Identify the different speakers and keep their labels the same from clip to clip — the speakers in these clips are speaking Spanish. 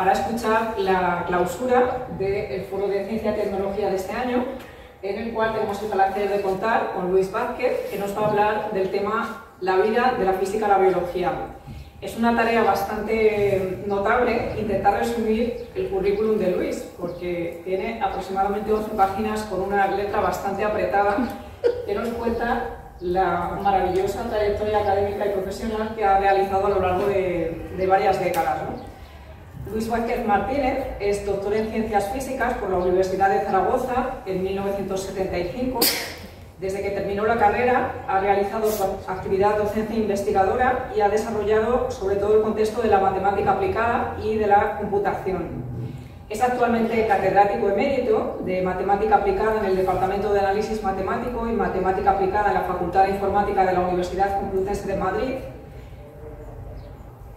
Speaker 1: para escuchar la clausura del Foro de Ciencia y Tecnología de este año, en el cual tenemos el placer de contar con Luis Vázquez, que nos va a hablar del tema la vida de la física a la biología. Es una tarea bastante notable intentar resumir el currículum de Luis, porque tiene aproximadamente 11 páginas con una letra bastante apretada que nos cuenta la maravillosa trayectoria académica y profesional que ha realizado a lo largo de varias décadas, ¿no? Luis Vázquez Martínez es doctor en Ciencias Físicas por la Universidad de Zaragoza en 1975. Desde que terminó la carrera ha realizado su actividad docente e investigadora y ha desarrollado sobre todo el contexto de la matemática aplicada y de la computación. Es actualmente catedrático emérito de matemática aplicada en el Departamento de Análisis Matemático y Matemática Aplicada en la Facultad de Informática de la Universidad Complutense de Madrid,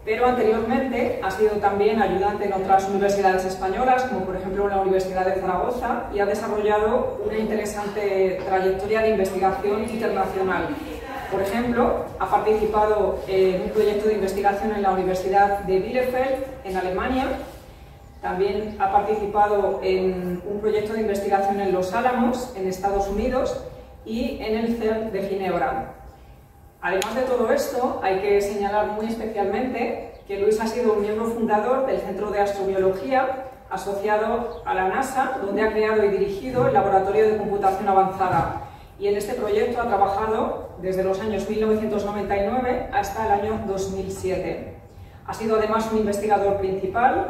Speaker 1: pero anteriormente ha sido también ayudante en otras universidades españolas, como por ejemplo la Universidad de Zaragoza, y ha desarrollado una interesante trayectoria de investigación internacional. Por ejemplo, ha participado en un proyecto de investigación en la Universidad de Bielefeld, en Alemania. También ha participado en un proyecto de investigación en Los Álamos, en Estados Unidos, y en el CERN de Ginebra. Además de todo esto, hay que señalar muy especialmente que Luis ha sido un miembro fundador del Centro de Astrobiología, asociado a la NASA, donde ha creado y dirigido el Laboratorio de Computación Avanzada. Y en este proyecto ha trabajado desde los años 1999 hasta el año 2007. Ha sido además un investigador principal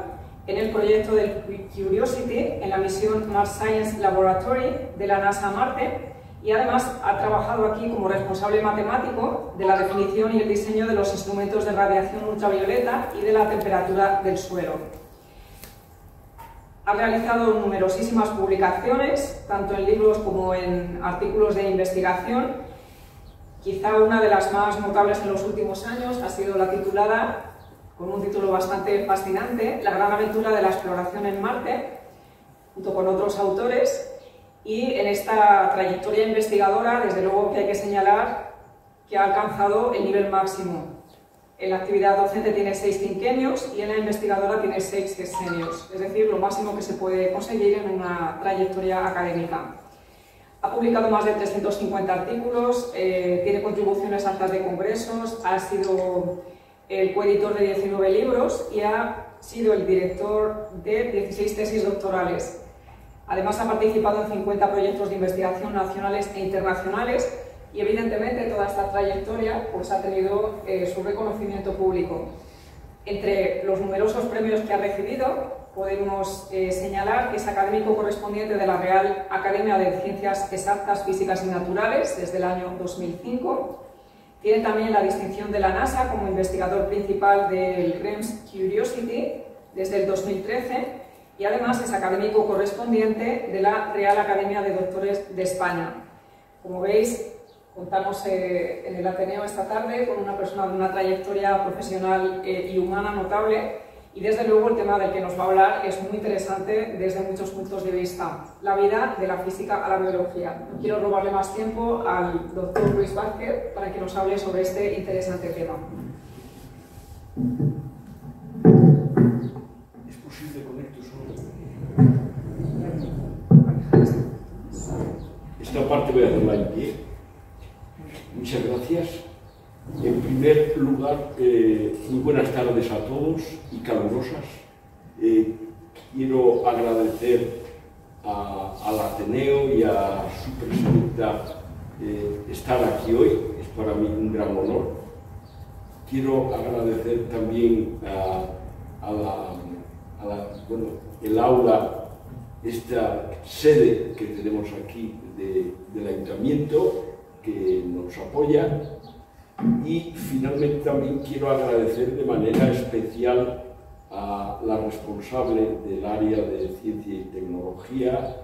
Speaker 1: en el proyecto del Curiosity, en la misión Mars Science Laboratory de la NASA a Marte, y además ha trabajado aquí como responsable matemático de la definición y el diseño de los instrumentos de radiación ultravioleta y de la temperatura del suelo. Ha realizado numerosísimas publicaciones, tanto en libros como en artículos de investigación. Quizá una de las más notables en los últimos años ha sido la titulada, con un título bastante fascinante, La gran aventura de la exploración en Marte, junto con otros autores. Y en esta trayectoria investigadora, desde luego que hay que señalar que ha alcanzado el nivel máximo. En la actividad docente tiene 6 quinquenios y en la investigadora tiene 6 sexenios, es decir, lo máximo que se puede conseguir en una trayectoria académica. Ha publicado más de 350 artículos, tiene contribuciones a actas de congresos, ha sido el coeditor de 19 libros y ha sido el director de 16 tesis doctorales. Además, ha participado en 50 proyectos de investigación nacionales e internacionales y, evidentemente, toda esta trayectoria pues, ha tenido su reconocimiento público. Entre los numerosos premios que ha recibido, podemos señalar que es académico correspondiente de la Real Academia de Ciencias Exactas, Físicas y Naturales desde el año 2005. Tiene también la distinción de la NASA como investigador principal del GREMS Curiosity desde el 2013. Y además es académico correspondiente de la Real Academia de Doctores de España. Como veis, contamos en el Ateneo esta tarde con una persona de una trayectoria profesional y humana notable, y desde luego el tema del que nos va a hablar es muy interesante desde muchos puntos de vista: la vida de la física a la biología. No quiero robarle más tiempo al doctor Luis Vázquez para que nos hable sobre este interesante tema.
Speaker 2: Esta parte voy a hacerla en pie. Muchas gracias. En primer lugar, muy buenas tardes a todos y calurosas. Quiero agradecer al Ateneo y a su presidenta estar aquí hoy. Es para mí un gran honor. Quiero agradecer también el aula, esta sede que tenemos aquí del Ayuntamiento, que nos apoya, y finalmente también quiero agradecer de manera especial a la responsable del área de Ciencia y Tecnología,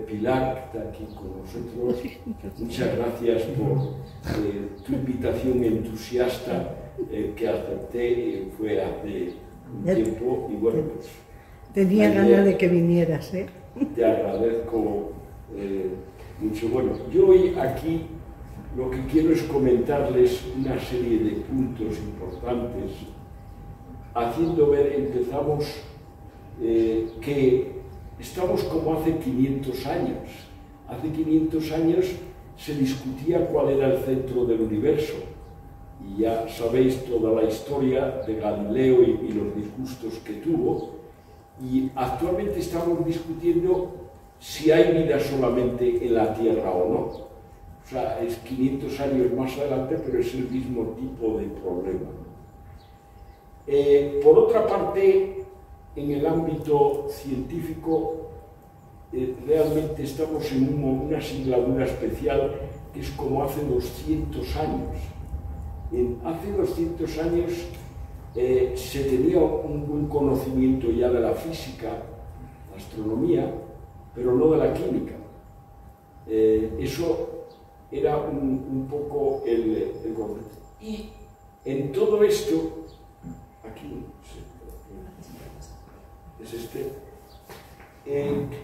Speaker 2: Pilar, que está aquí con nosotros. Muchas gracias por tu invitación entusiasta que acepté, fue hace un tiempo, y bueno, pues
Speaker 3: tenía ganas de que vinieras, ¿eh?
Speaker 2: Te agradezco mucho. Bueno, yo hoy aquí lo que quiero es comentarles una serie de puntos importantes, haciendo ver, empezamos que estamos como hace 500 años. Hace 500 años se discutía cuál era el centro del universo. Y ya sabéis toda la historia de Galileo y los disgustos que tuvo. Y actualmente estamos discutiendo si hay vida solamente en la Tierra o no. O sea, es 500 años más adelante, pero es el mismo tipo de problema. Por otra parte, en el ámbito científico, realmente estamos en una singladura especial que es como hace 200 años. Hace 200 años se tenía un buen conocimiento ya de la física, la astronomía, pero no de la química. Eso era un poco el concepto. Y en todo esto, aquí es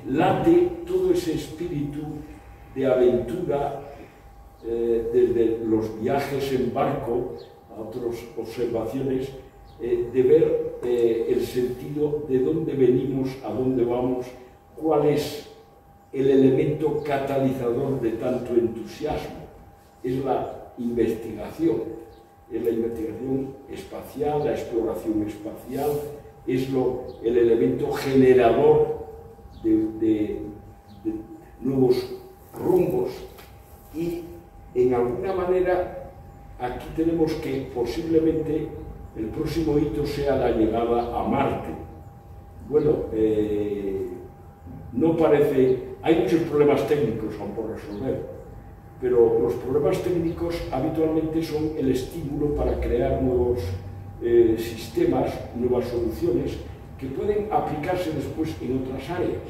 Speaker 2: late todo ese espíritu de aventura, desde los viajes en barco a otras observaciones, de ver el sentido de dónde venimos, a dónde vamos, cuál es el elemento catalizador de tanto entusiasmo. Es la investigación, espacial, la exploración espacial, es el elemento generador de nuevos rumbos. Y en alguna manera aquí tenemos que posiblemente el próximo hito sea la llegada a Marte. Bueno, no parece... Hay muchos problemas técnicos aún por resolver, pero los problemas técnicos habitualmente son el estímulo para crear nuevos sistemas, nuevas soluciones que pueden aplicarse después en otras áreas.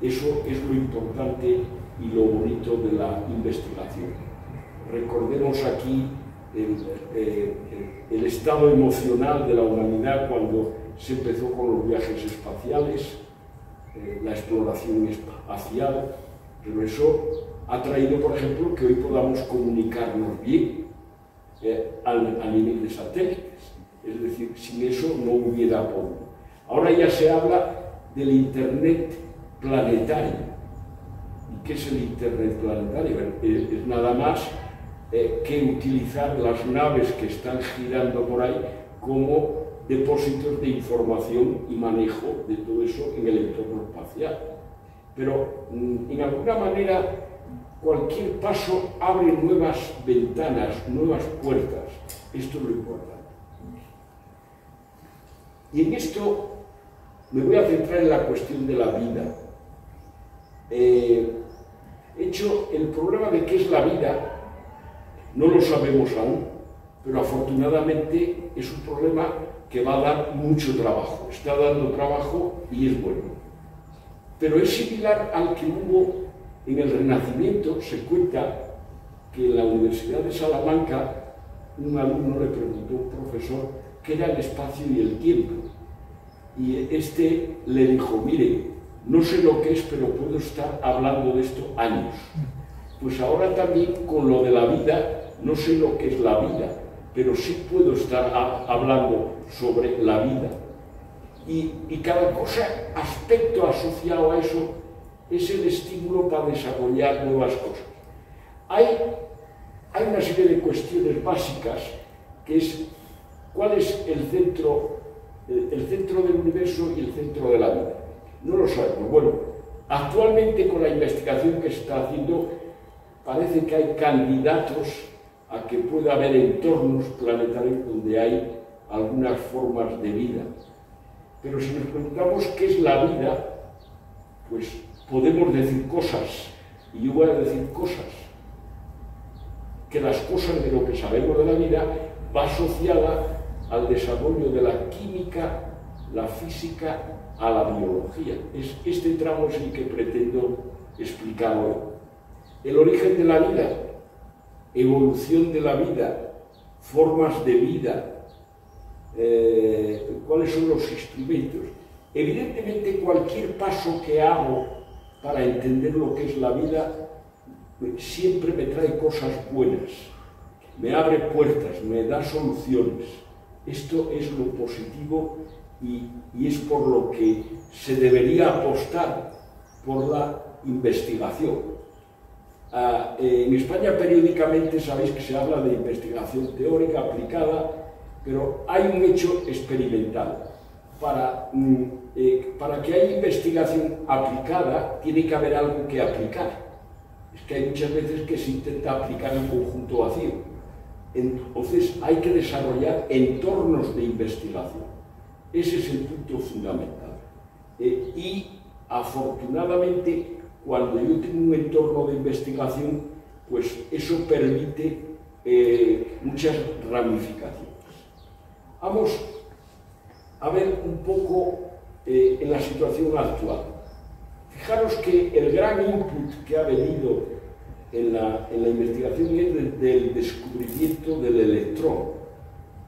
Speaker 2: Eso es lo importante y lo bonito de la investigación. Recordemos aquí el estado emocional de la humanidad cuando se empezó con los viajes espaciales, la exploración espacial, pero eso ha traído, por ejemplo, que hoy podamos comunicarnos bien a nivel de satélites. Es decir, sin eso no hubiera podido. Ahora ya se habla del Internet planetario. ¿Y qué es el Internet planetario? Es nada más que utilizar las naves que están girando por ahí como depósitos de información y manejo de todo eso en el entorno espacial. Pero, en alguna manera, cualquier paso abre nuevas ventanas, nuevas puertas. Esto es lo importante. Y en esto me voy a centrar en la cuestión de la vida. El problema de qué es la vida no lo sabemos aún, pero afortunadamente es un problema que va a dar mucho trabajo. Está dando trabajo y es bueno. Pero es similar al que hubo en el Renacimiento. Se cuenta que en la Universidad de Salamanca un alumno le preguntó a un profesor qué era el espacio y el tiempo. Y este le dijo, mire, no sé lo que es, pero puedo estar hablando de esto años. Pues ahora también con lo de la vida, no sé lo que es la vida, pero sí puedo estar hablando sobre la vida. Y cada cosa, aspecto asociado a eso, es el estímulo para desarrollar nuevas cosas. Hay una serie de cuestiones básicas, que es cuál es el centro del universo y el centro de la vida. No lo sabemos. Bueno, actualmente con la investigación que se está haciendo, parece que hay candidatos a que pueda haber entornos planetarios donde hay algunas formas de vida. Pero si nos preguntamos qué es la vida, pues podemos decir cosas, y yo voy a decir cosas, que las cosas de lo que sabemos de la vida va asociada al desarrollo de la química, la física, a la biología. Este tramo es el que pretendo explicar hoy. El origen de la vida, evolución de la vida, formas de vida, cuáles son los instrumentos. Evidentemente, cualquier paso que hago para entender lo que es la vida siempre me trae cosas buenas, me abre puertas, me da soluciones. Esto es lo positivo y es por lo que se debería apostar por la investigación. En España periódicamente sabéis que se habla de investigación teórica aplicada, pero hay un hecho experimental. Para que haya investigación aplicada tiene que haber algo que aplicar. Es que hay muchas veces que se intenta aplicar un conjunto vacío. Entonces hay que desarrollar entornos de investigación. Ese es el punto fundamental. Y afortunadamente, cuando yo tengo un entorno de investigación, pues eso permite muchas ramificaciones. Vamos a ver un poco en la situación actual. Fijaros que el gran input que ha venido en la investigación es desde el descubrimiento del electrón,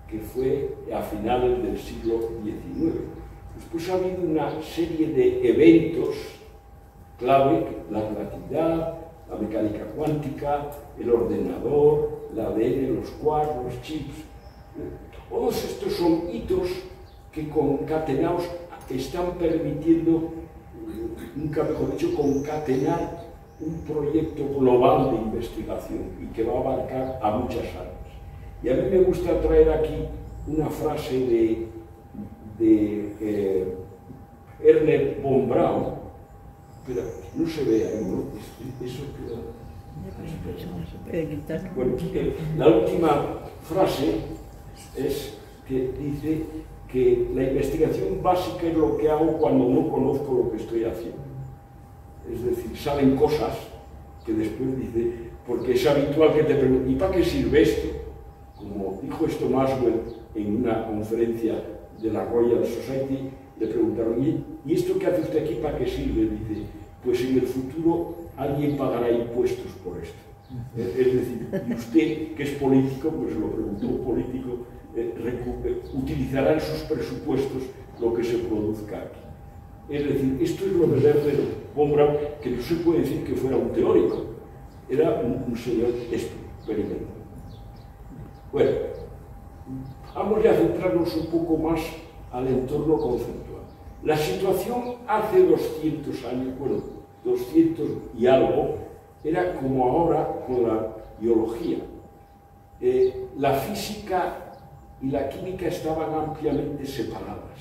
Speaker 2: que fue a finales del siglo XIX. Después ha habido una serie de eventos clave, la relatividad, la mecánica cuántica, el ordenador, el ADN, los quarks, los chips. Todos estos son hitos que concatenados están permitiendo, nunca mejor dicho, concatenar un proyecto global de investigación y que va a abarcar a muchas áreas. Y a mí me gusta traer aquí una frase de Ernest von Braun, pero no se ve ahí, ¿no? Eso queda. Bueno, la última frase es que dice que la investigación básica es lo que hago cuando no conozco lo que estoy haciendo. Es decir, salen cosas que después dice, porque es habitual que te pregunten, ¿y para qué sirve esto? Como dijo esto Maxwell en una conferencia de la Royal Society, le preguntaron, ¿y esto que hace usted aquí para qué sirve? Dice, pues en el futuro alguien pagará impuestos por esto. Es decir, y usted, que es político, pues lo preguntó un político, utilizará en sus presupuestos lo que se produzca aquí. Es decir, esto es lo de Ernest von Braun, que no se puede decir que fuera un teórico, era un señor experimental. Bueno, vamos ya a centrarnos un poco más al entorno conceptual. La situación hace 200 años, bueno, 200 y algo, era como ahora con la biología. La física y la química estaban ampliamente separadas.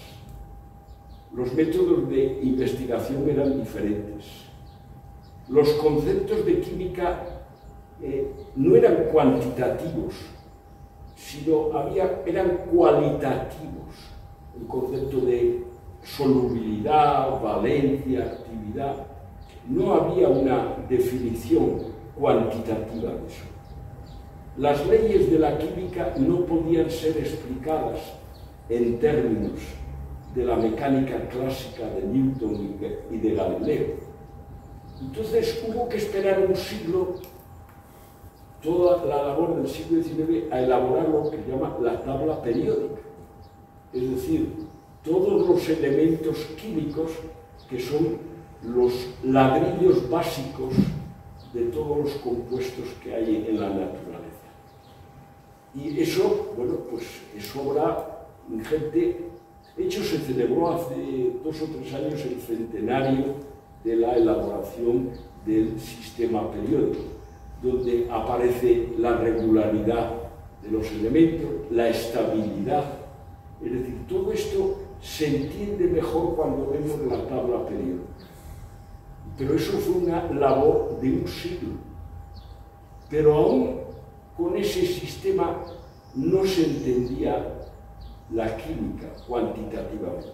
Speaker 2: Los métodos de investigación eran diferentes. Los conceptos de química no eran cuantitativos, sino eran cualitativos. El concepto de solubilidad, valencia, actividad. No había una definición cuantitativa de eso. Las leyes de la química no podían ser explicadas en términos de la mecánica clásica de Newton y de Galileo. Entonces hubo que esperar un siglo, toda la labor del siglo XIX, a elaborar lo que se llama la tabla periódica. Es decir, todos los elementos químicos que son los ladrillos básicos de todos los compuestos que hay en la naturaleza. Y eso, bueno, pues es obra ingente. De hecho, se celebró hace 2 o 3 años el centenario de la elaboración del sistema periódico, donde aparece la regularidad de los elementos, la estabilidad. Es decir, todo esto se entiende mejor cuando vemos la tabla periódica. Pero eso fue una labor de un siglo. Pero aún con ese sistema no se entendía la química cuantitativamente.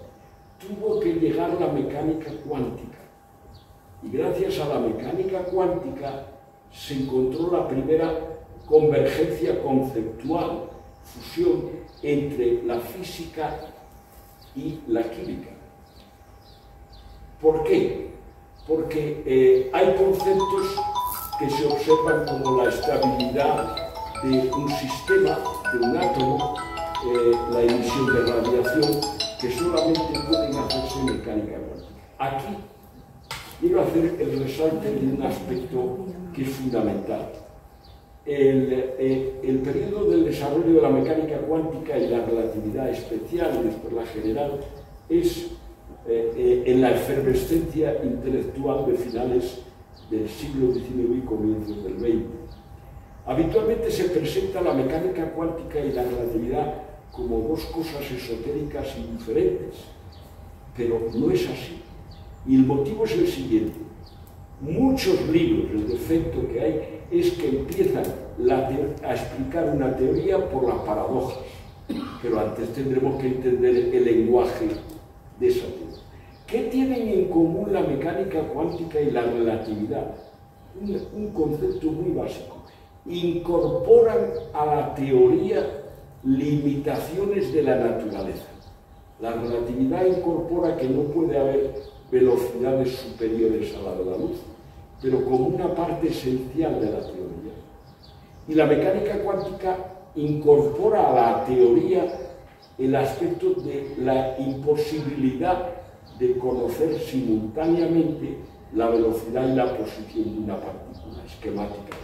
Speaker 2: Tuvo que llegar la mecánica cuántica. Y gracias a la mecánica cuántica se encontró la primera convergencia conceptual, fusión entre la física y la química. ¿Por qué? Porque hay conceptos que se observan como la estabilidad de un sistema, de un átomo, la emisión de radiación, que solamente pueden hacerse en mecánica cuántica. Aquí quiero hacer el resalte de un aspecto que es fundamental. El periodo del desarrollo de la mecánica cuántica y la relatividad especial y después la general es en la efervescencia intelectual de finales del siglo XIX y comienzos del XX. Habitualmente se presenta la mecánica cuántica y la relatividad como dos cosas esotéricas y diferentes, pero no es así. Y el motivo es el siguiente. Muchos libros, el defecto que hay es que empiezan a explicar una teoría por las paradojas, pero antes tendremos que entender el lenguaje de esa teoría. ¿Qué tienen en común la mecánica cuántica y la relatividad? Un concepto muy básico. Incorporan a la teoría limitaciones de la naturaleza. La relatividad incorpora que no puede haber velocidades superiores a la de la luz, pero como una parte esencial de la teoría. Y la mecánica cuántica incorpora a la teoría el aspecto de la imposibilidad de conocer simultáneamente la velocidad y la posición de una partícula esquemática.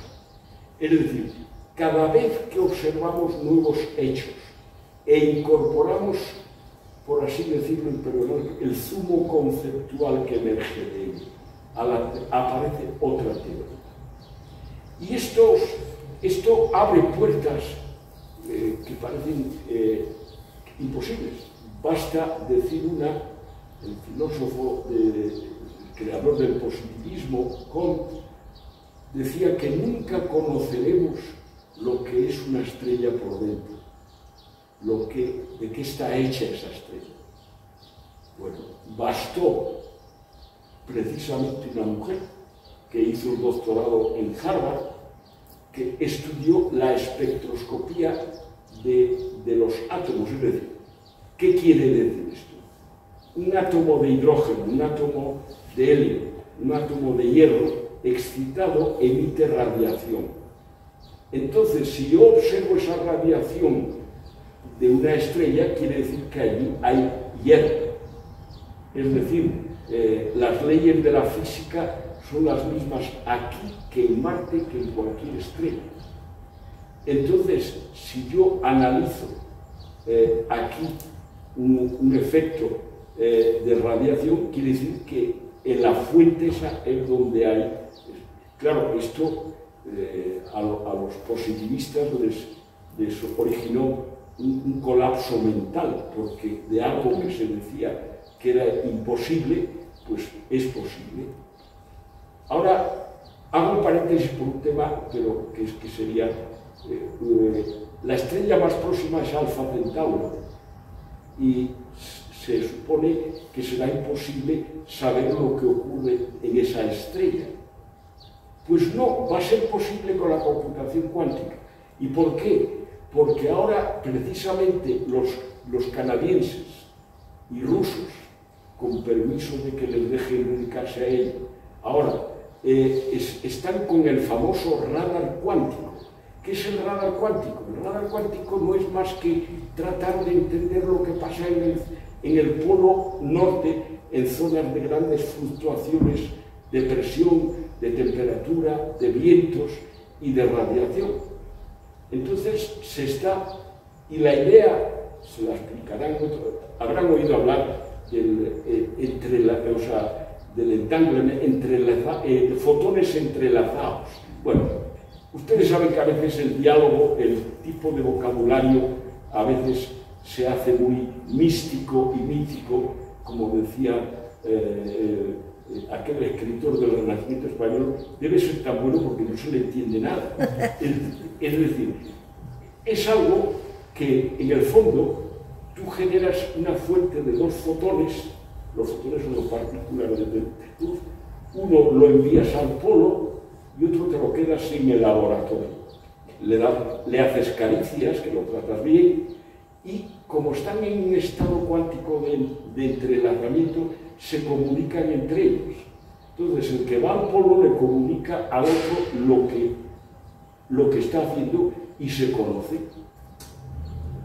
Speaker 2: Es decir, cada vez que observamos nuevos hechos e incorporamos, por así decirlo, el zumo conceptual que emerge de ello, aparece otra teoría. Y esto abre puertas que parecen imposibles. Basta decir el filósofo, creador del positivismo, Comte, decía que nunca conoceremos lo que es una estrella por dentro, de qué está hecha esa estrella. Bueno, bastó precisamente una mujer que hizo un doctorado en Harvard, que estudió la espectroscopía de los átomos. Es decir, ¿qué quiere decir esto? Un átomo de hidrógeno, un átomo de helio, un átomo de hierro excitado emite radiación. Entonces, si yo observo esa radiación de una estrella, quiere decir que allí hay hierro. Es decir, las leyes de la física son las mismas aquí que en Marte, que en cualquier estrella. Entonces, si yo analizo aquí un efecto de radiación, quiere decir que en la fuente esa es donde hay. Claro, esto a los positivistas les originó un colapso mental, porque de algo que se decía que era imposible, pues es posible. Ahora, hago un paréntesis por un tema, pero que sería la estrella más próxima es Alfa Centauro, y se supone que será imposible saber lo que ocurre en esa estrella. Pues no, va a ser posible con la computación cuántica. ¿Y por qué? Porque ahora precisamente los canadienses y rusos, con permiso de que les dejen dedicarse a ello, ahora están con el famoso radar cuántico. ¿Qué es el radar cuántico? El radar cuántico no es más que tratar de entender lo que pasa en el polo norte, en zonas de grandes fluctuaciones de presión, de temperatura, de vientos y de radiación. Entonces y la idea, se la explicarán, habrán oído hablar del entanglement, de fotones entrelazados. Bueno, ustedes saben que a veces el diálogo, el tipo de vocabulario, a veces se hace muy místico y mítico, como decía aquel escritor del Renacimiento español, debe ser tan bueno porque no se le entiende nada. Es decir, es algo que en el fondo tú generas una fuente de dos fotones. Los fotones son dos partículas de luz. Uno lo envías al polo y otro te lo quedas en el laboratorio. Le haces caricias, que lo tratas bien, y como están en un estado cuántico de entrelazamiento, se comunican entre ellos. Entonces, el que va al polo le comunica al otro lo que está haciendo y se conoce.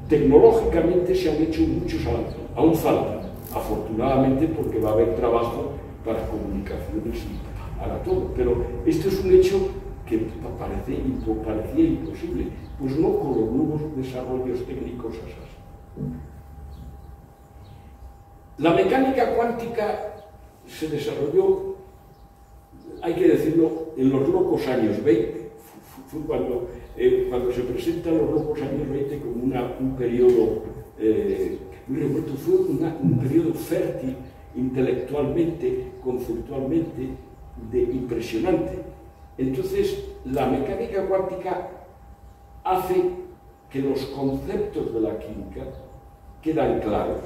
Speaker 2: Tecnológicamente se han hecho muchos avances, aún falta, afortunadamente, porque va a haber trabajo para comunicaciones y para todo, pero esto es un hecho que parecía imposible, pues no con los nuevos desarrollos técnicos así. La mecánica cuántica se desarrolló, hay que decirlo, en los locos años 20. Fue cuando se presentan los locos años 20 como un periodo muy revuelto, fue un periodo fértil intelectualmente, conceptualmente, impresionante. Entonces, la mecánica cuántica hace que los conceptos de la química quedan claros.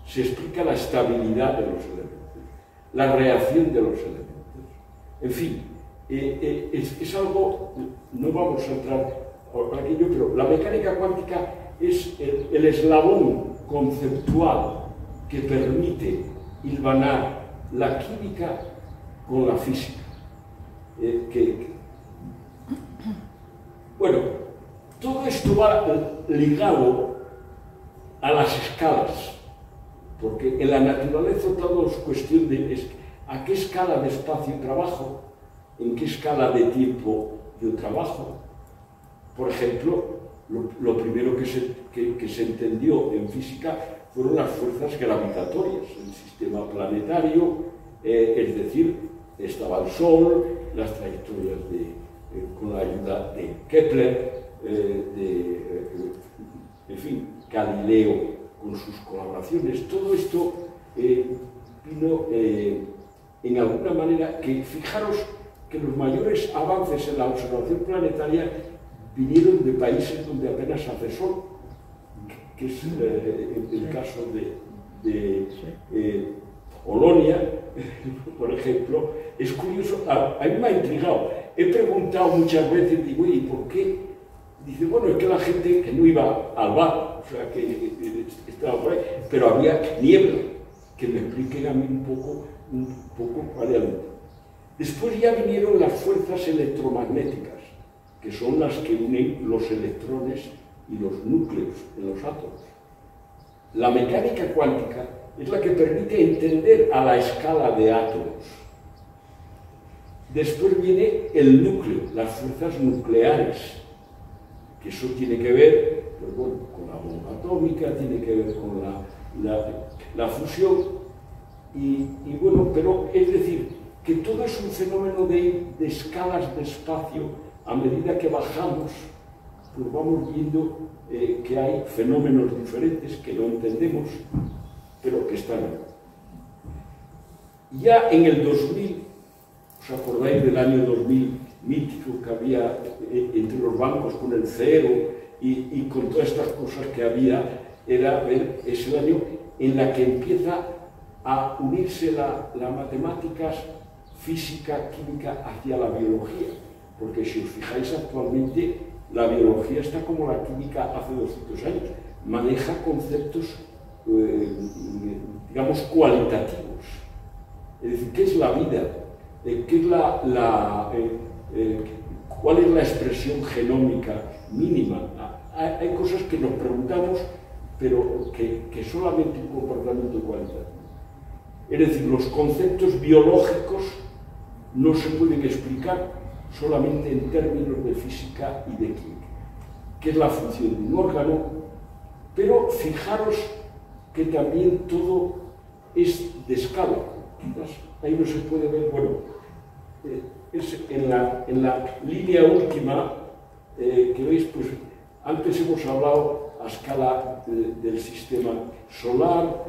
Speaker 2: Se explica la estabilidad de los elementos, la reacción de los elementos. En fin, es algo, no vamos a entrar por aquello, pero la mecánica cuántica es el eslabón conceptual que permite hilvanar la química con la física. Bueno, todo esto va ligado a las escalas, porque en la naturaleza todo es cuestión de a qué escala de espacio trabajo, en qué escala de tiempo yo trabajo. Por ejemplo, lo primero que se entendió en física fueron las fuerzas gravitatorias, el sistema planetario, es decir, estaba el Sol, las trayectorias con la ayuda de Kepler, en fin, Galileo con sus colaboraciones. Todo esto vino en alguna manera que, fijaros que los mayores avances en la observación planetaria vinieron de países donde apenas hace sol, que es el caso de Polonia, por ejemplo. Es curioso, a mí me ha intrigado. He preguntado muchas veces, digo, ¿y por qué? Dice, bueno, es que la gente que no iba al bar, o sea, que estaba por ahí, pero había niebla, que me expliquen a mí un poco variamente. Después ya vinieron las fuerzas electromagnéticas, que son las que unen los electrones y los núcleos en los átomos. La mecánica cuántica es la que permite entender a la escala de átomos. Después viene el núcleo, las fuerzas nucleares, que eso tiene que ver, pues bueno, con la bomba atómica, tiene que ver con la fusión, y bueno, pero es decir, que todo es un fenómeno de escalas de espacio. A medida que bajamos, pues vamos viendo que hay fenómenos diferentes que no entendemos, pero que están ahí. Ya en el 2000, ¿os acordáis del año 2000 mítico que había entre los bancos con el cero y con todas estas cosas que había? Es el año en la que empieza a unirse las matemáticas, física, química hacia la biología. Porque si os fijáis actualmente, la biología está como la química hace 200 años. Maneja conceptos, digamos, cualitativos. Es decir, ¿qué es la vida? ¿Cuál es la expresión genómica mínima? Hay cosas que nos preguntamos, pero que solamente un comportamiento cualitativo. Es decir, los conceptos biológicos no se pueden explicar solamente en términos de física y de química, que es la función de un órgano, pero fijaros que también todo es de escala. Quizás ahí no se puede ver, bueno, es en la línea última que veis, pues antes hemos hablado a escala del sistema solar,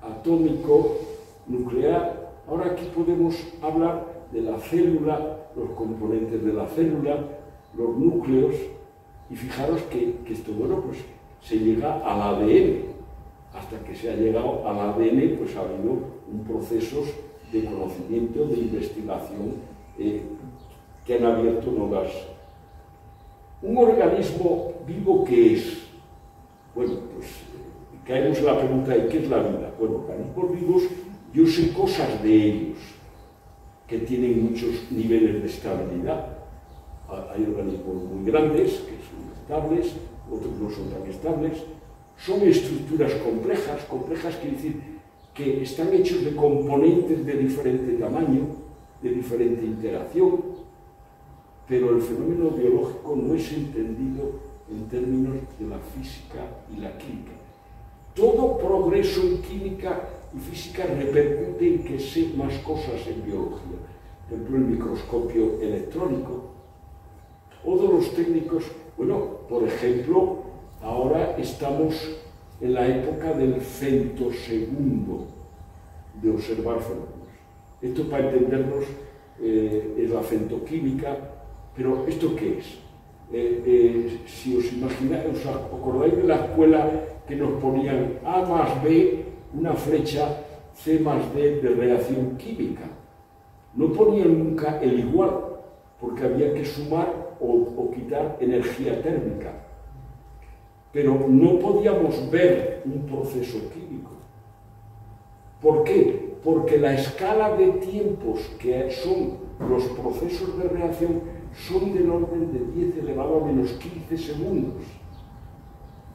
Speaker 2: atómico, nuclear. Ahora aquí podemos hablar de la célula, los componentes de la célula, los núcleos, y fijaros que esto, bueno, pues se llega al ADN. Hasta que se ha llegado al ADN, pues ha habido un proceso de conocimiento, de investigación, que han abierto nuevas. ¿Un organismo vivo qué es? Bueno, pues caemos en la pregunta de ¿qué es la vida? Bueno, organismos vivos, yo sé cosas de ellos, que tienen muchos niveles de estabilidad. Hay organismos muy grandes, que son estables, otros no son tan estables. Son estructuras complejas quiere decir que están hechos de componentes de diferente tamaño, de diferente interacción, pero el fenómeno biológico no es entendido en términos de la física y la química. Todo progreso en química y física repercute en que sé más cosas en biología. Por ejemplo, el microscopio electrónico. Otros los técnicos, bueno, por ejemplo, ahora estamos en la época del femtosegundo de observar fenómenos. Esto, para entendernos, es la femtoquímica, pero ¿esto qué es? Si os imagináis, ¿os acordáis de la escuela que nos ponían A más B, una flecha, C más D de reacción química? No ponían nunca el igual, porque había que sumar o quitar energía térmica. Pero no podíamos ver un proceso químico. ¿Por qué? Porque la escala de tiempos que son los procesos de reacción son del orden de 10 elevado a menos 15 segundos.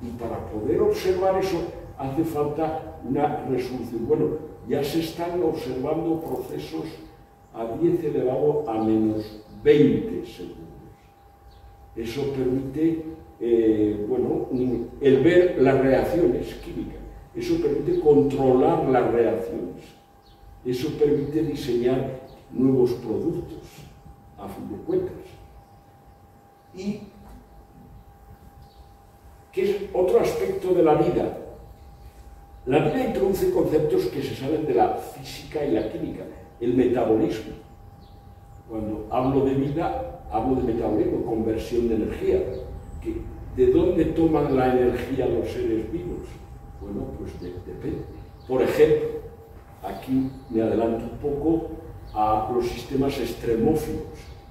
Speaker 2: Y para poder observar eso hace falta una resolución. Bueno, ya se están observando procesos a 10 elevado a menos 20 segundos. Eso permite, bueno, el ver las reacciones químicas. Eso permite controlar las reacciones. Eso permite diseñar nuevos productos, a fin de cuentas. Y ¿qué es otro aspecto de la vida? La vida introduce conceptos que se salen de la física y la química. El metabolismo. Cuando hablo de vida, hablo de metabolismo, conversión de energía. ¿De dónde toman la energía los seres vivos? Bueno, pues depende. Por ejemplo, aquí me adelanto un poco a los sistemas extremófilos,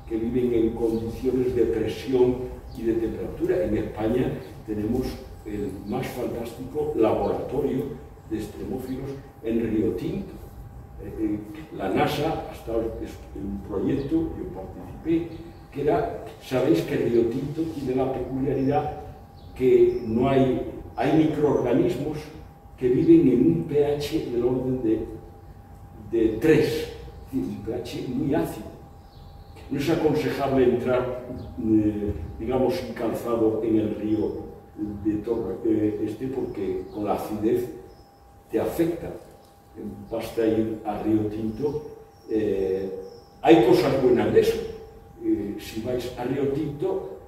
Speaker 2: que viven en condiciones de presión y de temperatura. En España tenemos el más fantástico laboratorio de extremófilos en Río Tinto. La NASA ha estado en un proyecto, yo participé, que era, sabéis que Río Tinto tiene la peculiaridad que no hay microorganismos que viven en un pH del orden de 3, es decir, un pH muy ácido. No es aconsejable entrar, digamos, sin calzado en el río de Torre porque con la acidez te afecta. Basta ir a Río Tinto. Hay cosas buenas de eso. Si vais a Río Tinto,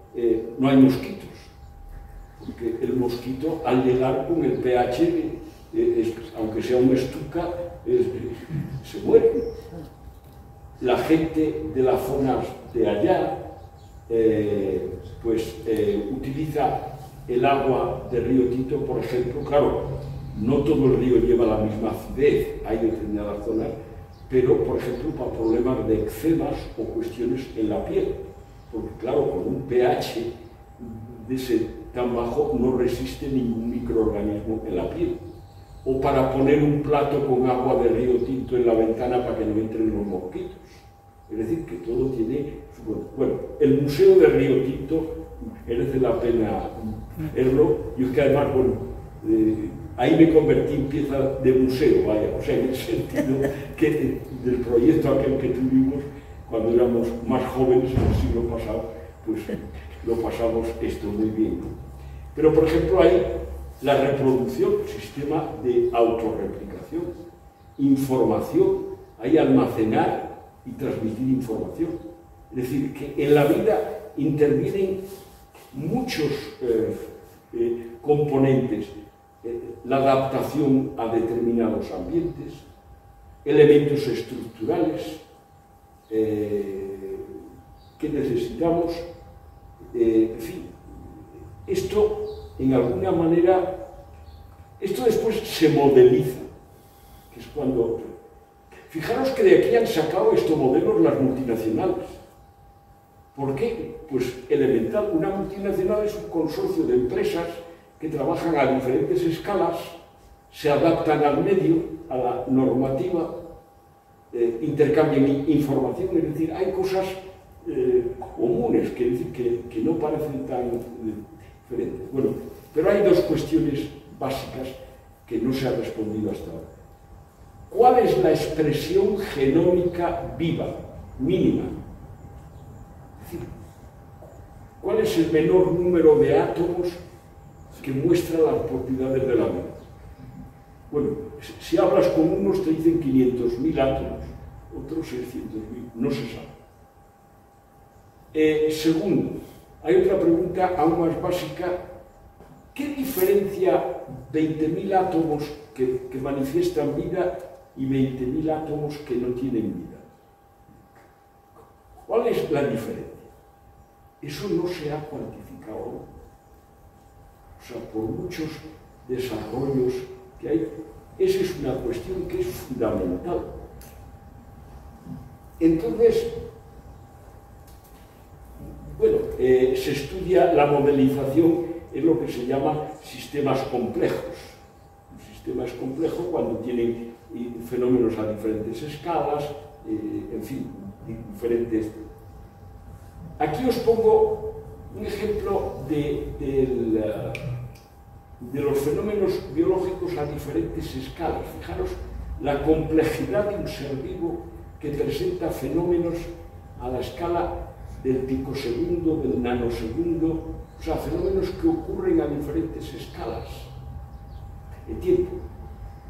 Speaker 2: no hay mosquitos, porque el mosquito, al llegar con el pH, aunque sea un estuca, se muere. La gente de las zonas de allá utiliza el agua de Río Tinto, por ejemplo. Claro, no todo el río lleva la misma acidez, hay determinadas zonas, pero, por ejemplo, para problemas de eczemas o cuestiones en la piel, porque, claro, con un pH de ese tan bajo no resiste ningún microorganismo en la piel. O para poner un plato con agua de Río Tinto en la ventana para que no entren los mosquitos. Es decir, que todo tiene su... Bueno, el Museo de Río Tinto merece la pena verlo. Yo es que además, bueno, ahí me convertí en pieza de museo, vaya, o sea, en el sentido que del proyecto aquel que tuvimos cuando éramos más jóvenes en el siglo pasado, pues lo pasamos esto muy bien, ¿no? Pero, por ejemplo, hay la reproducción, sistema de autorreplicación, información, hay almacenar y transmitir información. Es decir, que en la vida intervienen muchos componentes. La adaptación a determinados ambientes, elementos estructurales que necesitamos, en fin, esto en alguna manera, esto después se modeliza, que es cuando, fijaros que de aquí han sacado estos modelos las multinacionales. ¿Por qué? Pues elemental, una multinacional es un consorcio de empresas que trabajan a diferentes escalas, se adaptan al medio, a la normativa, intercambian información, es decir, hay cosas comunes, que no parecen tan diferentes. Bueno, pero hay dos cuestiones básicas que no se han respondido hasta ahora. ¿Cuál es la expresión genómica viva, mínima? Es decir, ¿cuál es el menor número de átomos que muestra las propiedades de la vida? Bueno, si hablas con unos te dicen 500.000 átomos, otros 600.000, no se sabe. Segundo, hay otra pregunta aún más básica. ¿Qué diferencia 20.000 átomos que manifiestan vida y 20.000 átomos que no tienen vida? ¿Cuál es la diferencia? Eso no se ha cuantificado aún. O sea, por muchos desarrollos que hay, esa es una cuestión que es fundamental. Entonces, bueno, se estudia la modelización en lo que se llama sistemas complejos. Un sistema es complejo cuando tienen fenómenos a diferentes escalas, en fin, diferentes. Aquí os pongo un ejemplo de los fenómenos biológicos a diferentes escalas. Fijaros la complejidad de un ser vivo que presenta fenómenos a la escala del picosegundo, del nanosegundo, o sea, fenómenos que ocurren a diferentes escalas de tiempo.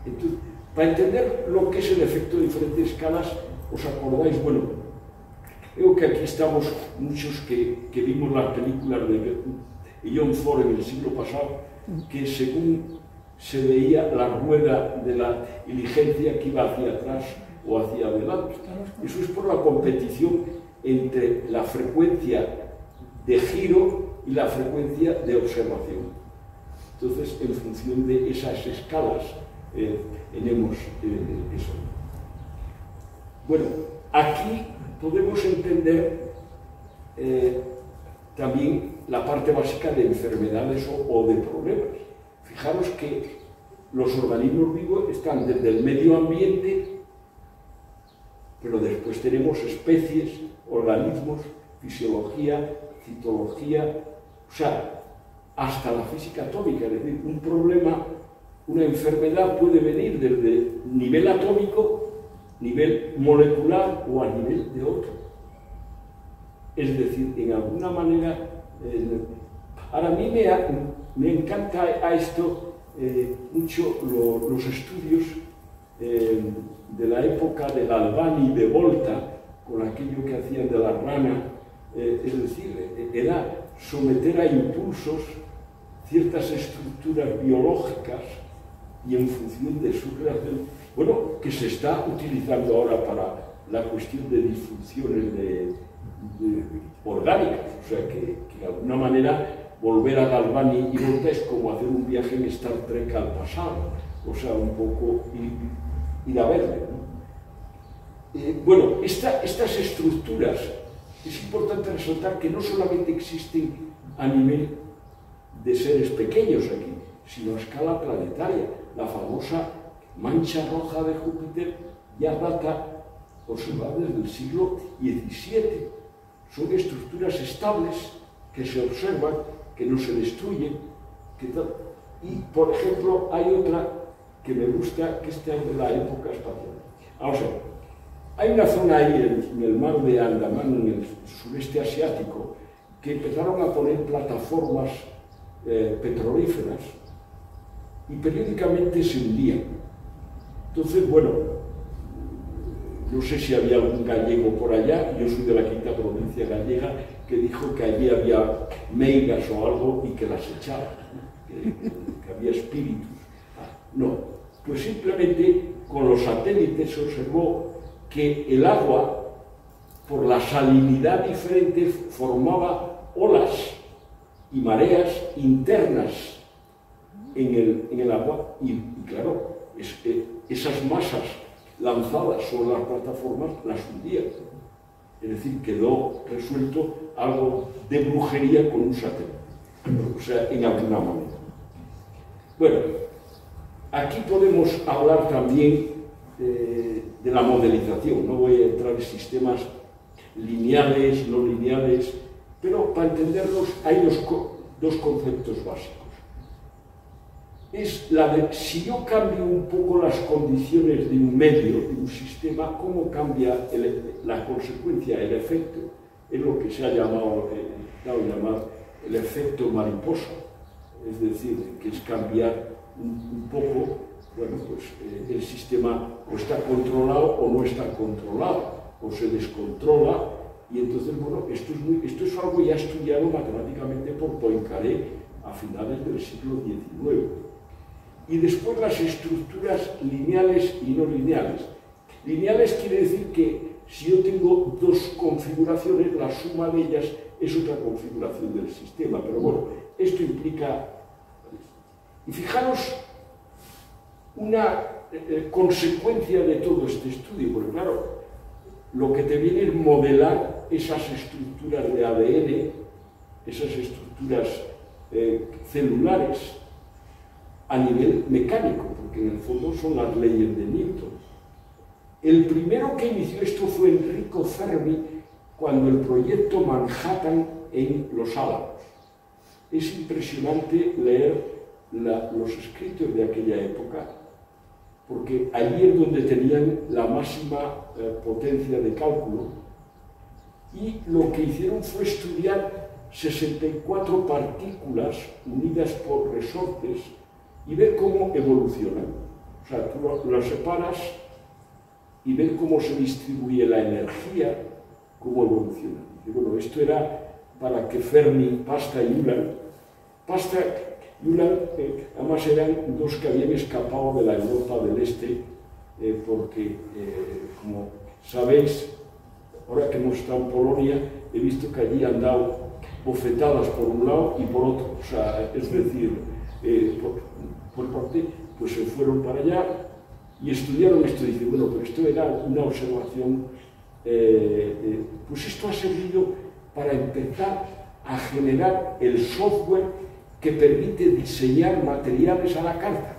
Speaker 2: Entonces, para entender lo que es el efecto de diferentes escalas, ¿os acordáis? Bueno, creo que aquí estamos muchos que vimos las películas de John Ford en el siglo pasado, que según se veía la rueda de la diligencia que iba hacia atrás o hacia adelante. Eso es por la competición entre la frecuencia de giro y la frecuencia de observación. Entonces, en función de esas escalas, tenemos eso. Bueno, aquí podemos entender también la parte básica de enfermedades o de problemas. Fijaros que los organismos vivos están desde el medio ambiente, pero después tenemos especies, organismos, fisiología, citología, o sea, hasta la física atómica. Es decir, un problema, una enfermedad puede venir desde nivel atómico, nivel molecular o a nivel de otro. Es decir, en alguna manera, ahora a mí me encanta a esto mucho los estudios de la época de Galvani y de Volta, con aquello que hacían de la rana, es decir, era someter a impulsos ciertas estructuras biológicas y en función de su creación, bueno, que se está utilizando ahora para la cuestión de disfunciones orgánicas, o sea, que de alguna manera volver a Galvani y Volta es como hacer un viaje en Star Trek al pasado, o sea, un poco ir a verle, ¿no? Bueno, estas estructuras, es importante resaltar que no solamente existen a nivel de seres pequeños aquí, sino a escala planetaria. La famosa mancha roja de Júpiter ya data observada desde el siglo XVII. Son estructuras estables que se observan, que no se destruyen. Y, por ejemplo, hay otra que me gusta, que está de la época espacial. Vamos a ver. Hay una zona ahí en el mar de Andamán, en el sureste asiático, que empezaron a poner plataformas petrolíferas y periódicamente se hundían. Entonces, bueno, no sé si había algún gallego por allá, yo soy de la quinta provincia gallega, que dijo que allí había meigas o algo y que las echaban, que había espíritus. No, pues simplemente con los satélites se observó que el agua, por la salinidad diferente, formaba olas y mareas internas en el agua y claro, esas masas lanzadas sobre las plataformas las hundían. Es decir, quedó resuelto algo de brujería con un satélite, o sea, en alguna manera. Bueno, aquí podemos hablar también de la modelización. No voy a entrar en sistemas lineales, no lineales, pero para entenderlos hay dos conceptos básicos. Es la de si yo cambio un poco las condiciones de un medio, de un sistema, cómo cambia la consecuencia, el efecto. Es lo que se ha llamado el efecto mariposa, es decir, que es cambiar un poco bueno, pues el sistema o está controlado o no está controlado, o se descontrola, y entonces, bueno, esto es algo ya estudiado matemáticamente por Poincaré a finales del siglo XIX. Y después las estructuras lineales y no lineales. Lineales quiere decir que si yo tengo dos configuraciones, la suma de ellas es otra configuración del sistema, pero bueno, esto implica... Y fijaros una consecuencia de todo este estudio, porque claro, lo que te viene es modelar esas estructuras de ADN, esas estructuras celulares a nivel mecánico, porque en el fondo son las leyes de Newton. El primero que inició esto fue Enrico Fermi cuando el proyecto Manhattan en Los Álamos. Es impresionante leer los escritos de aquella época, porque allí es donde tenían la máxima potencia de cálculo, y lo que hicieron fue estudiar 64 partículas unidas por resortes y ver cómo evolucionan. O sea, tú las separas y ver cómo se distribuye la energía, cómo evoluciona. Y bueno, esto era para que Fermi, Pasta y Ullmann, además eran dos que habían escapado de la Europa del Este, porque, como sabéis, ahora que hemos estado en Polonia, he visto que allí han dado bofetadas por un lado y por otro. O sea, es decir, por parte, pues se fueron para allá y estudiaron esto. Y dicen, bueno, pero esto era una observación, pues esto ha servido para empezar a generar el software que permite diseñar materiales a la carta.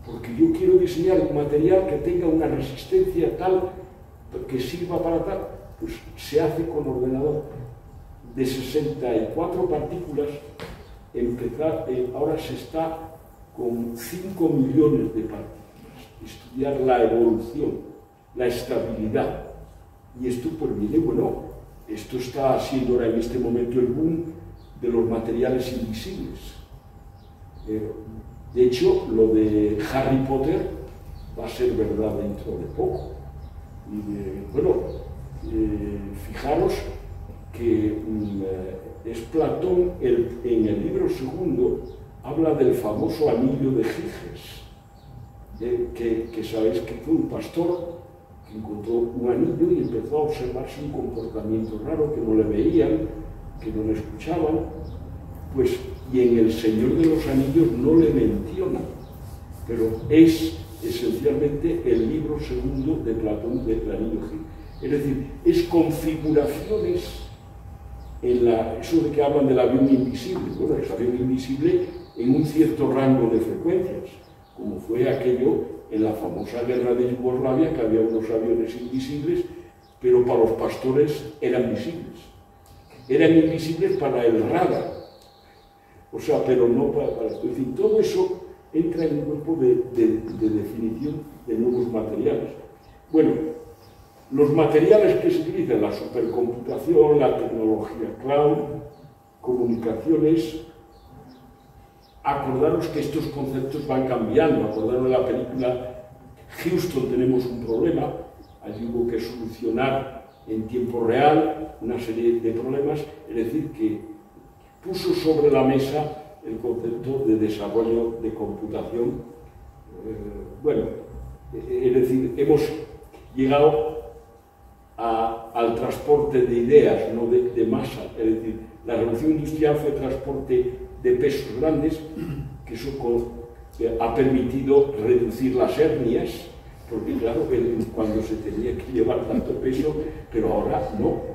Speaker 2: Porque yo quiero diseñar un material que tenga una resistencia tal, que sirva para tal, pues se hace con ordenador. De 64 partículas, ahora se está con 5 millones de partículas. Estudiar la evolución, la estabilidad. Y esto pues viene, bueno, esto está siendo ahora en este momento el boom de los materiales invisibles. De hecho, lo de Harry Potter va a ser verdad dentro de poco. Y bueno, fijaros que es Platón, en el libro segundo, habla del famoso anillo de Giges, que sabéis que fue un pastor que encontró un anillo y empezó a observarse un comportamiento raro, que no le veían, que no le escuchaban, pues, y en El Señor de los Anillos no le menciona, pero es esencialmente el libro segundo de Platón del anillo Giges. Es decir, es configuraciones eso de que hablan del avión invisible. Bueno, es avión invisible en un cierto rango de frecuencias, como fue aquello en la famosa guerra de Yugoslavia, que había unos aviones invisibles, pero para los pastores eran visibles. Eran invisibles para el radar, o sea, pero no para esto. Es decir, todo eso entra en un cuerpo de definición de nuevos materiales. Bueno, los materiales que se utilizan, la supercomputación, la tecnología cloud, comunicaciones, acordaros que estos conceptos van cambiando. Acordaros de la película Houston, tenemos un problema, allí hubo que solucionar en tiempo real una serie de problemas, es decir, que puso sobre la mesa el concepto de desarrollo de computación. Bueno, es decir, hemos llegado al transporte de ideas, no de masa. Es decir, la revolución industrial fue transporte de pesos grandes, que eso ha permitido reducir las hernias, porque claro, cuando se tenía que llevar tanto peso, pero ahora no.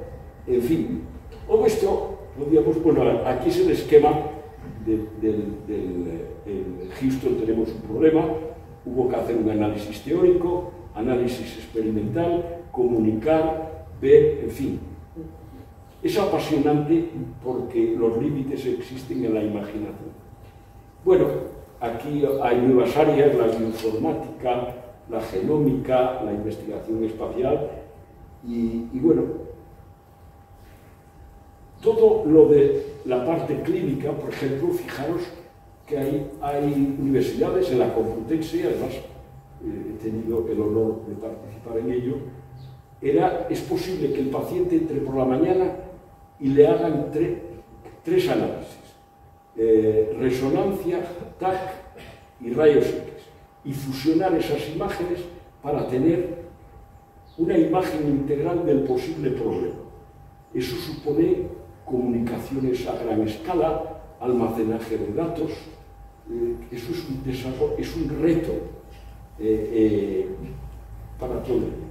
Speaker 2: En fin, todo esto, podríamos, bueno, aquí es el esquema del Houston. Tenemos un problema, hubo que hacer un análisis teórico, análisis experimental, comunicar, ver, en fin. Es apasionante porque los límites existen en la imaginación. Bueno, aquí hay nuevas áreas, la bioinformática, la genómica, la investigación espacial y bueno, todo lo de la parte clínica, por ejemplo, fijaros que hay universidades en la Complutense, además he tenido el honor de participar en ello, es posible que el paciente entre por la mañana y le hagan tres análisis, resonancia, TAC y rayos X, y fusionar esas imágenes para tener una imagen integral del posible problema. Eso supone comunicaciones a gran escala, almacenaje de datos. Eso es un desarrollo, es un reto para todo ello.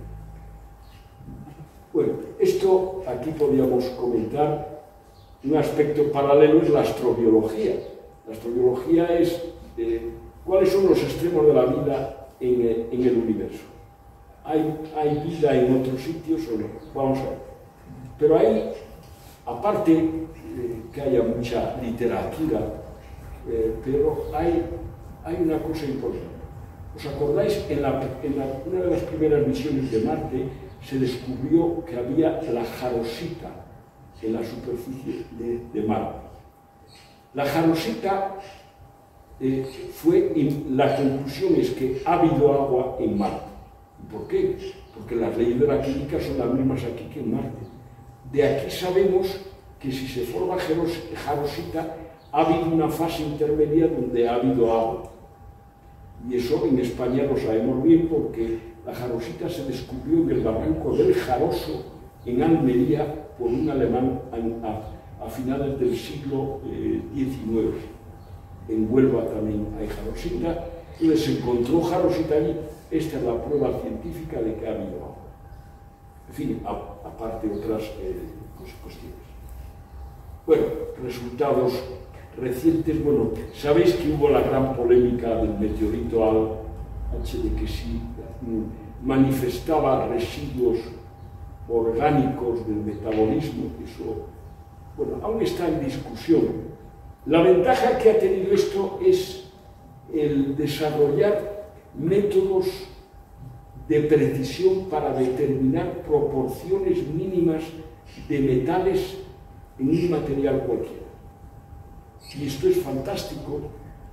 Speaker 2: Bueno, esto aquí podríamos comentar. Un aspecto paralelo es la astrobiología. La astrobiología es cuáles son los extremos de la vida en el universo. ¿Hay vida en otros sitios o no? Vamos a ver. Pero hay, aparte que haya mucha literatura, pero hay una cosa importante. ¿Os acordáis? En una de las primeras misiones de Marte se descubrió que había la jarosita en la superficie de Marte. La jarosita la conclusión es que ha habido agua en Marte. ¿Y por qué? Porque las leyes de la química son las mismas aquí que en Marte. De aquí sabemos que si se forma jarosita, ha habido una fase intermedia donde ha habido agua. Y eso en España lo sabemos bien porque la jarosita se descubrió en el barranco del Jaroso, en Almería, por un alemán a finales del siglo XIX. En Huelva también hay jarosita. Entonces se encontró jarosita allí. Esta es la prueba científica de que ha habido agua. En fin, aparte de otras cuestiones. Bueno, resultados recientes. Bueno, sabéis que hubo la gran polémica del meteorito H, de que si manifestaba residuos orgánicos del metabolismo. Eso, bueno, aún está en discusión. La ventaja que ha tenido esto es el desarrollar métodos de precisión para determinar proporciones mínimas de metales en un material cualquiera. Y esto es fantástico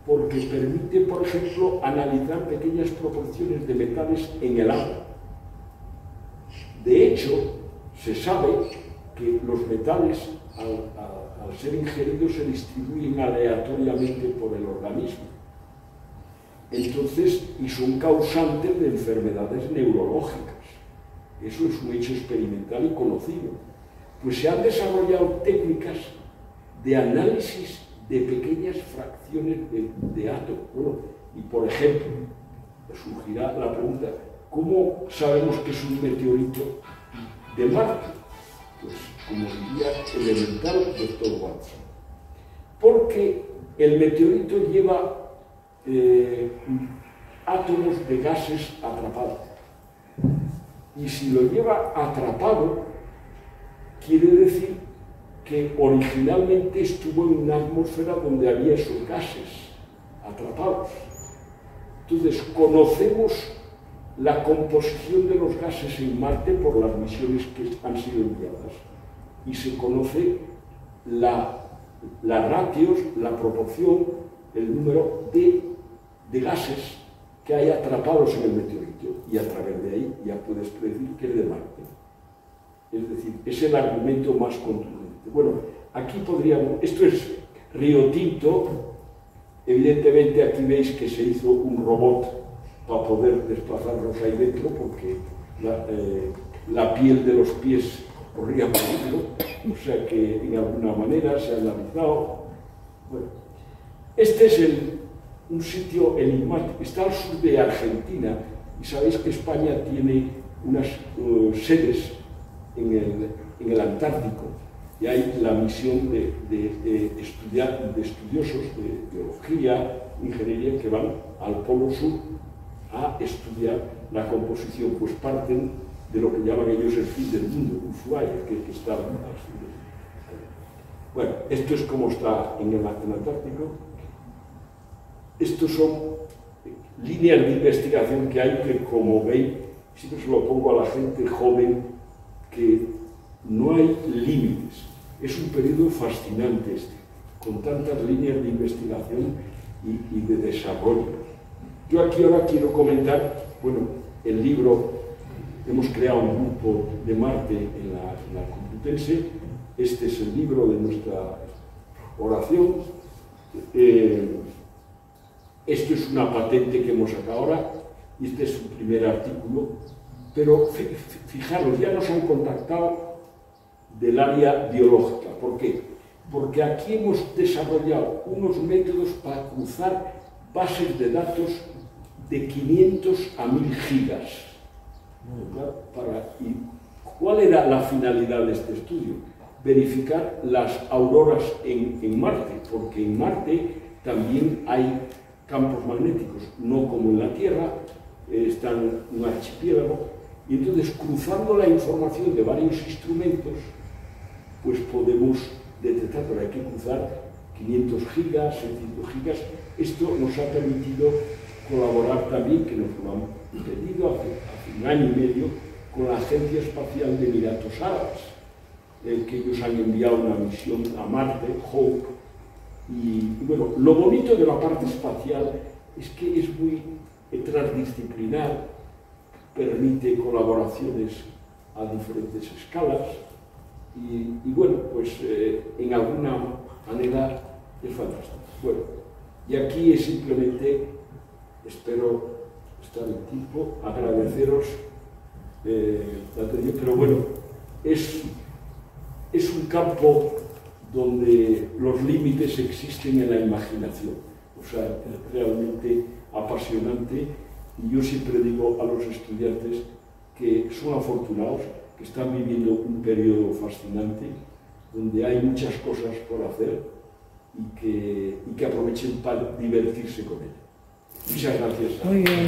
Speaker 2: porque permite, por ejemplo, analizar pequeñas proporciones de metales en el agua. De hecho, se sabe que los metales, al ser ingeridos, se distribuyen aleatoriamente por el organismo. Entonces, y son causantes de enfermedades neurológicas. Eso es un hecho experimental y conocido. Pues se han desarrollado técnicas de análisis de pequeñas fracciones de átomos. Bueno, y por ejemplo, surgirá la pregunta, ¿cómo sabemos que es un meteorito de Marte? Pues, como diría el elemental Dr. Watson. Porque el meteorito lleva átomos de gases atrapados. Y si lo lleva atrapado, quiere decir que originalmente estuvo en una atmósfera donde había esos gases atrapados. Entonces, conocemos la composición de los gases en Marte por las misiones que han sido enviadas. Y se conoce la ratios, la proporción, el número de gases que hay atrapados en el meteorito. Y a través de ahí ya puedes predecir que es de Marte. Es decir, es el argumento más contundente. Bueno, aquí podríamos... Esto es Río Tinto. Evidentemente aquí veis que se hizo un robot para poder desplazarnos ahí dentro, porque la piel de los pies corría peligro, o sea que en alguna manera se ha analizado. Bueno, este es un sitio enigmático, está al sur de Argentina, y sabéis que España tiene unas sedes en el Antártico, y hay la misión de estudiosos de biología, ingeniería, que van al Polo Sur a estudiar la composición, pues parten de lo que llaman ellos el fin del mundo, Ushuaia, que está al sur. Bueno, esto es como está en el Antártico. Estos son líneas de investigación que hay que, como veis, siempre se lo pongo a la gente joven, que no hay límites. Es un periodo fascinante este, con tantas líneas de investigación y de desarrollo. Yo aquí ahora quiero comentar, bueno, el libro, hemos creado un grupo de Marte en la Complutense. Este es el libro de nuestra oración. Esto es una patente que hemos sacado ahora y este es su primer artículo. Pero fijaros, ya nos han contactado del área biológica. ¿Por qué? Porque aquí hemos desarrollado unos métodos para cruzar bases de datos de 500 a 1000 gigas. ¿Y cuál era la finalidad de este estudio? Verificar las auroras en Marte, porque en Marte también hay campos magnéticos, no como en la Tierra, están un archipiélago, y entonces cruzando la información de varios instrumentos, pues podemos detectar, pero hay que cruzar 500 gigas, 600 gigas. Esto nos ha permitido colaborar también, que nos lo han pedido hace un año y medio, con la Agencia Espacial de Emiratos Árabes, que ellos han enviado una misión a Marte, Hope, y bueno, lo bonito de la parte espacial es que es muy transdisciplinar, permite colaboraciones a diferentes escalas, y bueno, pues en alguna manera es fantástico. Bueno, y aquí es simplemente, espero estar en tiempo, agradeceros la atención, pero bueno, es un campo donde los límites existen en la imaginación, o sea, es realmente apasionante, y yo siempre digo a los estudiantes que son afortunados, que están viviendo un periodo fascinante, donde hay muchas cosas por hacer y que aprovechen para divertirse con ello. Muchas gracias.
Speaker 3: Muy bien.